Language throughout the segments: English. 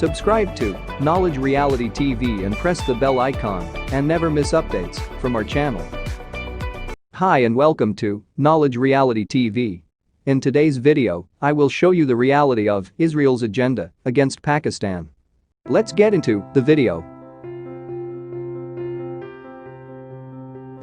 Subscribe to Knowledge Reality TV and press the bell icon and never miss updates from our channel. Hi and welcome to Knowledge Reality TV. In today's video, I will show you the reality of Israel's agenda against Pakistan. Let's get into the video.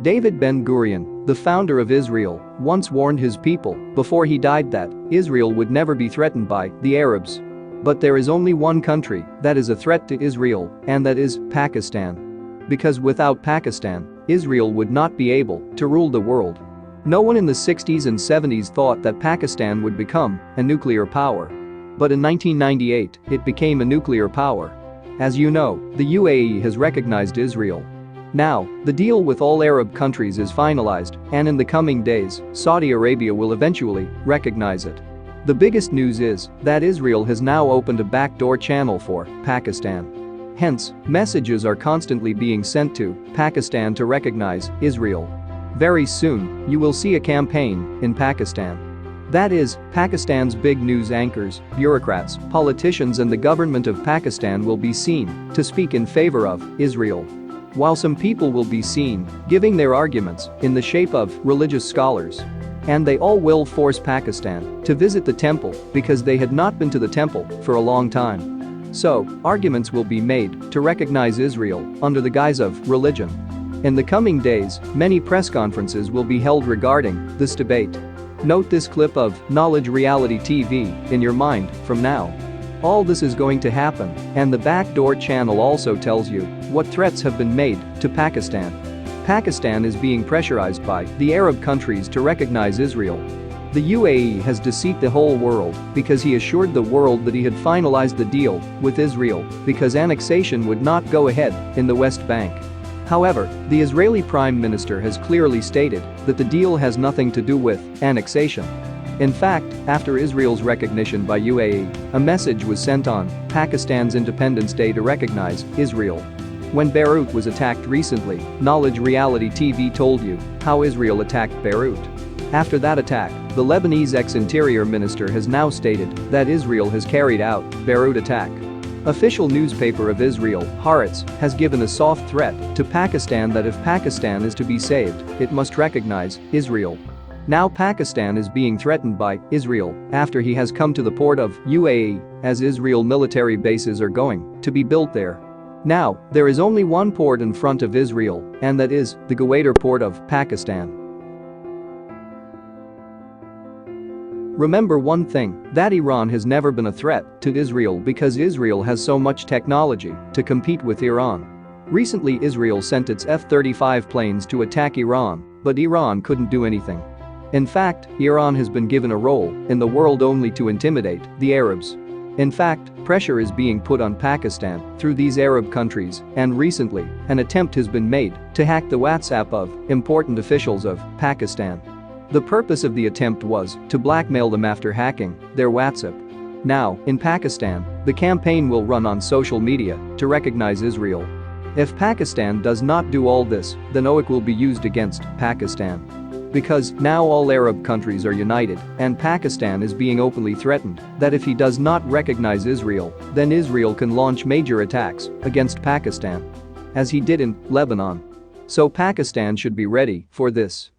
David Ben-Gurion, the founder of Israel, once warned his people before he died that Israel would never be threatened by the Arabs. But there is only one country that is a threat to Israel, and that is Pakistan. Because without Pakistan, Israel would not be able to rule the world. No one in the 60s and 70s thought that Pakistan would become a nuclear power. But in 1998, it became a nuclear power. As you know, the UAE has recognized Israel. Now, the deal with all Arab countries is finalized, and in the coming days, Saudi Arabia will eventually recognize it. The biggest news is that Israel has now opened a backdoor channel for Pakistan. Hence, messages are constantly being sent to Pakistan to recognize Israel. Very soon, you will see a campaign in Pakistan. That is, Pakistan's big news anchors, bureaucrats, politicians and the government of Pakistan will be seen to speak in favor of Israel. While some people will be seen giving their arguments in the shape of religious scholars. And they all will force Pakistan to visit the temple because they had not been to the temple for a long time. So, arguments will be made to recognize Israel under the guise of religion. In the coming days, many press conferences will be held regarding this debate. Note this clip of Knowledge Reality TV in your mind from now. All this is going to happen, and the backdoor channel also tells you what threats have been made to Pakistan. Pakistan is being pressurized by the Arab countries to recognize Israel. The UAE has deceived the whole world because he assured the world that he had finalized the deal with Israel because annexation would not go ahead in the West Bank. However, the Israeli Prime Minister has clearly stated that the deal has nothing to do with annexation. In fact, after Israel's recognition by UAE, a message was sent on Pakistan's Independence Day to recognize Israel. When Beirut was attacked recently, Knowledge Reality TV told you how Israel attacked Beirut. After that attack, the Lebanese ex-interior minister has now stated that Israel has carried out Beirut attack. Official newspaper of Israel, Haaretz, has given a soft threat to Pakistan that if Pakistan is to be saved, it must recognize Israel. Now Pakistan is being threatened by Israel after he has come to the port of UAE as Israel military bases are going to be built there. Now, there is only one port in front of Israel, and that is the Gwadar port of Pakistan. Remember one thing, that Iran has never been a threat to Israel because Israel has so much technology to compete with Iran. Recently Israel sent its F-35 planes to attack Iran, but Iran couldn't do anything. In fact, Iran has been given a role in the world only to intimidate the Arabs. In fact, pressure is being put on Pakistan through these Arab countries, and recently, an attempt has been made to hack the WhatsApp of important officials of Pakistan. The purpose of the attempt was to blackmail them after hacking their WhatsApp. Now, in Pakistan, the campaign will run on social media to recognize Israel. If Pakistan does not do all this, then OIC will be used against Pakistan. Because now all Arab countries are united, and Pakistan is being openly threatened that if he does not recognize Israel, then Israel can launch major attacks against Pakistan. As he did in Lebanon. So Pakistan should be ready for this.